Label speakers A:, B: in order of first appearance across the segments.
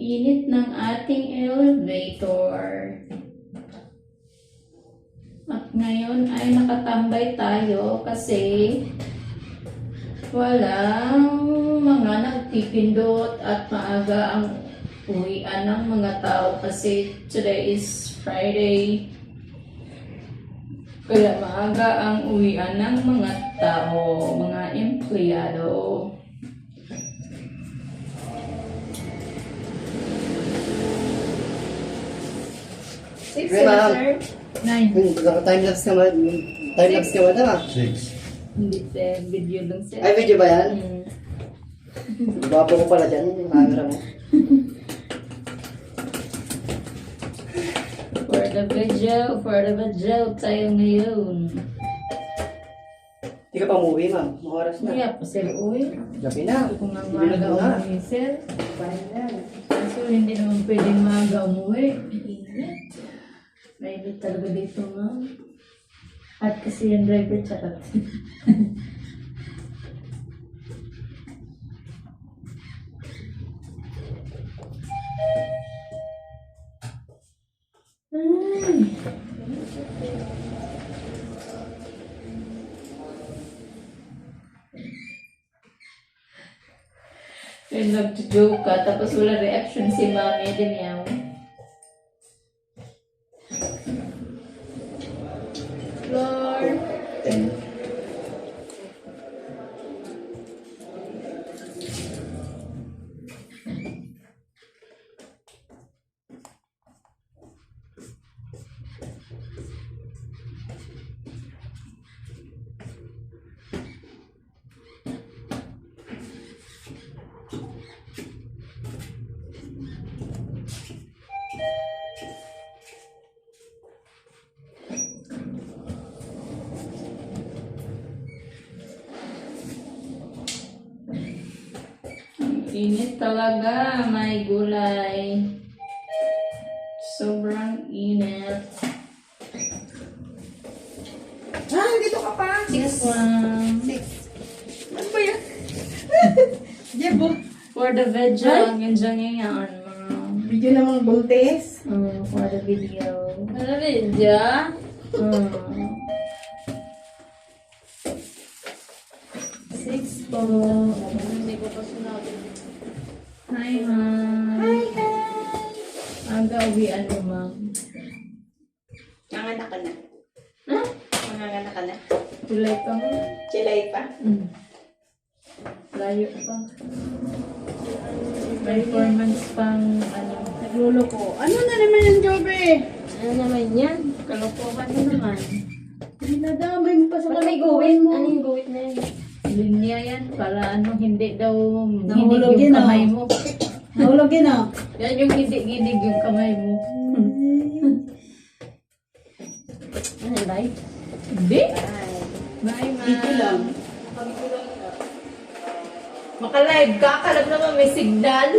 A: init ng ating elevator. At ngayon ay nakatambay tayo kasi walang mga nagpipindot at maaga ang uwian ng mga tao kasi today is Friday. Kaya maaga ang uwian ng mga tao, mga empleyado. Six, sir. 9.
B: Time-lapse ka ba? Time-lapse ka ba na?
C: 6.
A: Hindi, sir. Video lang, sir.
B: Ay, video ba yan?
A: Mm.
B: Gwapo ko pala dyan, yung camera mo.
A: For the video tayo ngayon.
B: Hindi ka pa umuwi, ma'am. Mga oras na.
A: Kaya pa, sir, uwi.
B: Gabi na.
A: Kung ang
B: Hindi na
A: maaga
B: na.
A: umuwi, sir.
B: Paano yan?
A: Kaso hindi naman pwedeng maaga umuwi. Mainit talaga dito, ma'am. At kasi yung driver charot. Ay. Yung nag-joke ka, tapos wala reaction si mami, din yaw. Lord.
B: 10.
A: Init talaga, may gulay. Sobrang init.
D: Ah, dito ka pa.
A: This one.
D: Ano ba yan? Jebo.
A: For the video, yung dyan yan, ma'am.
D: Video namang buntis.
A: For the video. For the video? Six po. Hindi ko pa sinabi. Hi, ma'am.
D: Hi.
A: Aga uwian mo, ma'am.
D: Nanganak ka na.
A: Ha?
D: Nanganak ka na.
A: Tulay pa, ma'am.
D: Chilay pa.
A: Layo pa. May 4 months pang ano.
D: Naglolo ko. Ano na naman yung job eh?
A: Ano naman yan? Kalokohan na naman.
D: Nadamay mo pa sa
A: Ba't may
D: kalokohan mo.
A: Ano yung guwit na yan? Linya yan. Para ano, hindi daw
D: Nahulog
A: ginig
D: yun,
A: yung kamay mo.
D: Nahulog yun ah.
A: Yan yung ginig yung kamay mo. Ano, live? Hindi. Bye, ma'am.
D: Dito lang.
A: Maka-live ka, kalab naman may signal.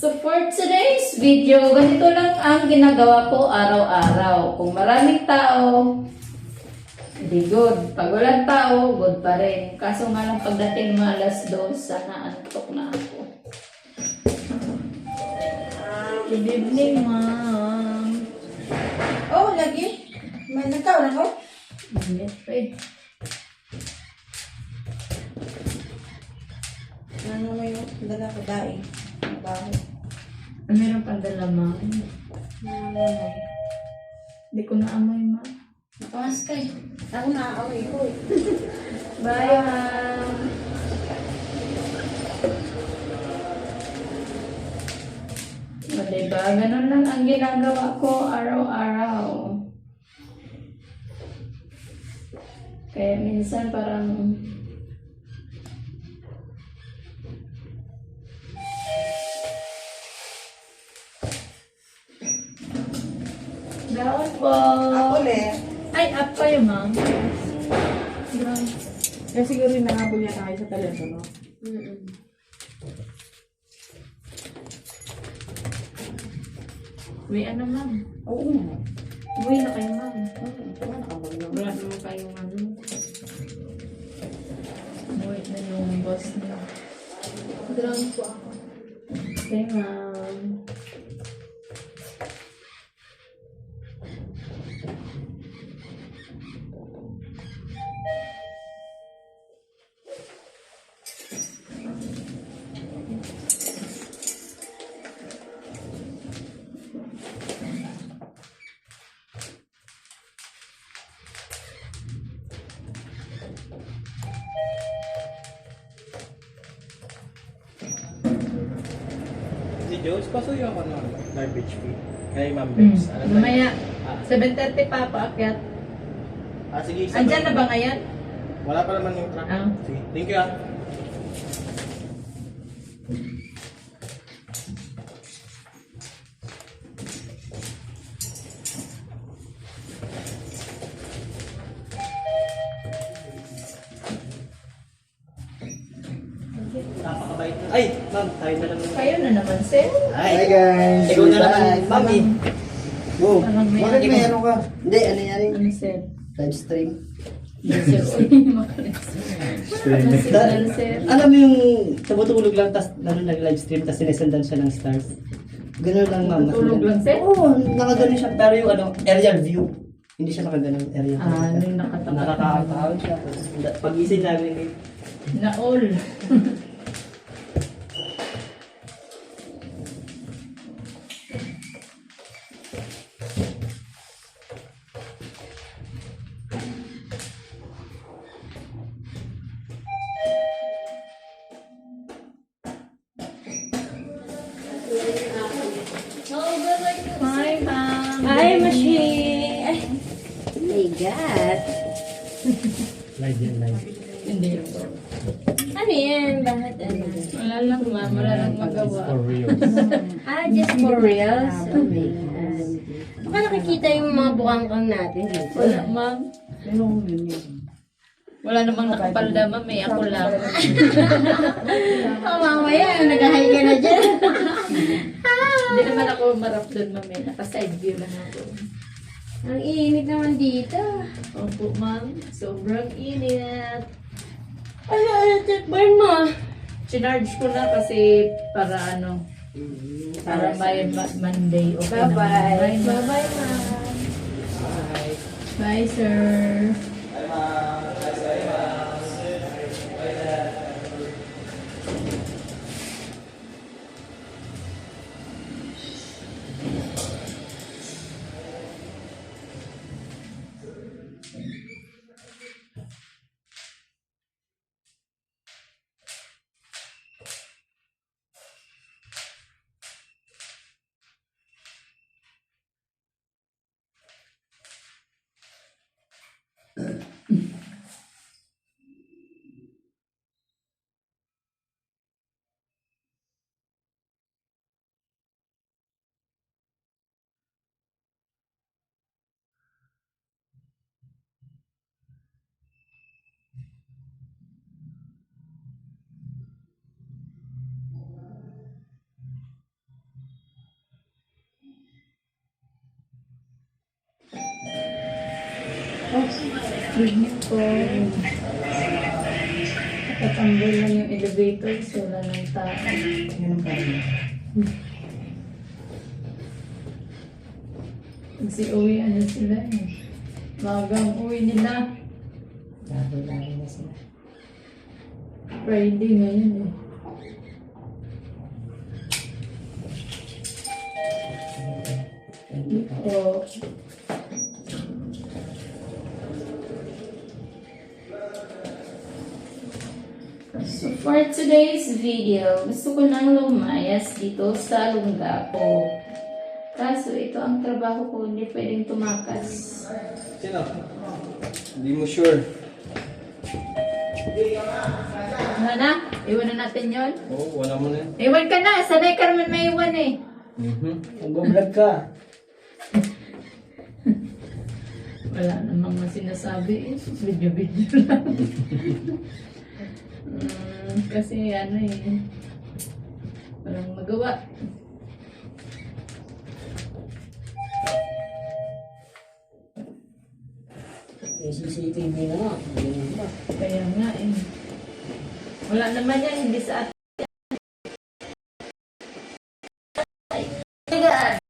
A: So for today's video, ganito lang ang ginagawa ko araw-araw. Kung maraming tao, hindi good. Pag walang tao, good pa rin. Kaso nga lang pagdating mga alas 2, sana antok na ako. Good evening, ma'am.
D: Oh, lagi. May nagkaon ako?
A: Init pa eh.
D: Ano mo yung dala ko daing? Ang baho.
A: Meron pang dala, ma'am. Hindi ko naamoy, ma'am.
D: Nakawas ka eh. Ako naaaway ko eh.
A: Bye, ma'am. O, diba? Ganun lang ang ginagawa ko araw-araw. Kaya minsan parang down po.
D: Ako ulit.
A: Ay, up kayo, ma'am. Grabe.
D: Kaya siguro yung nahabol niya tayo sa telepono.
A: May ano, ma'am?
D: Oo nga.
A: Uwi na kayo, ma'am.
D: Oo, nakahabol na.
A: Wala naman kayong ano. Drunk po ako. Okay, ma'am.
C: Si Jones, pasuyo ako ng garbage fee. Kay Ma'am Babes. Ano ba?
A: Mamaya,
C: Ah,
A: 7:30 pa paakyat.
C: sige.
A: Andyan na ba ngayon?
C: Wala pa naman yung truck.
A: Ah.
C: Sige. Thank you ah. Napakabait na. Ay, ma'am, tayo na lang.
A: Kayo na naman, sir.
B: Hi guys!
C: Ikaw na naman, ma'am eh.
B: Oh,
A: Parang may-
B: bakit may ano ka? Hindi, ano yan eh?
A: Ano, sir?
B: Live stream.
A: Sir, uy, signal, sir.
B: Alam mo yung tumutulog lang, tas nag-live stream, tas sinesendan siya ng stars. Ganun lang ma'am.
A: Tulog lang, sir?
B: Oo, nakaganon siya. Pero yung ano, aerial view. Hindi siya nakaganon aerial view.
A: Ah, nung nakatapat.
B: Nakakataon siya. Pag-ising namin eh.
A: Na all. Hi, ma'am.
E: Hi, Mashi! Ay, oh my God!
C: Live yan, live.
A: Hindi.
E: Ano yan? Bakit ano?
A: Wala lang, ma'am. Wala lang magawa.
C: For real.
E: Just for reals? Oh my God. Baka nakikita yung mga bukangkang natin dito.
A: Wala, ma'am. Wala namang nakapalda, ma'am. Eh, ako lang.
E: Oh, mamaya, nag-hi ka na dyan.
A: Hindi naman ako marap doon, ma'am. Eh. Naka-side view lang ako.
E: Ang init naman dito.
A: Opo, ma'am. Sobrang init.
E: Ay, check burn mo.
A: Chinarge ko na kasi para ano, para may Monday. Okay
E: Bye-bye.
A: naman. Bye-bye, ma'am. Bye, sir. Ganyan po. Nakatanggol lang yung elevator, so wala ng tao. Kasi uwi, ano sila eh. Magang uwi nila.
D: Lagi na sila.
A: Friday ngayon eh. Oo. So for today's video, gusto ko nang lumayas dito sa Lungapo. Kaso ito ang trabaho ko, hindi pwedeng tumakas.
C: Sino? Hindi mo sure.
A: Ano na? Iwan na natin yon.
C: Oo, wala mo na yan.
A: Iwan ka na! Sanay ka naman may iwan eh.
B: Mag-vlog ka.
A: Wala namang sinasabi eh. Video-video lang. Kasi ano eh. Walang magawa.
D: May CCTV na nga.
A: Kaya nga eh. Wala naman yan, hindi sa God.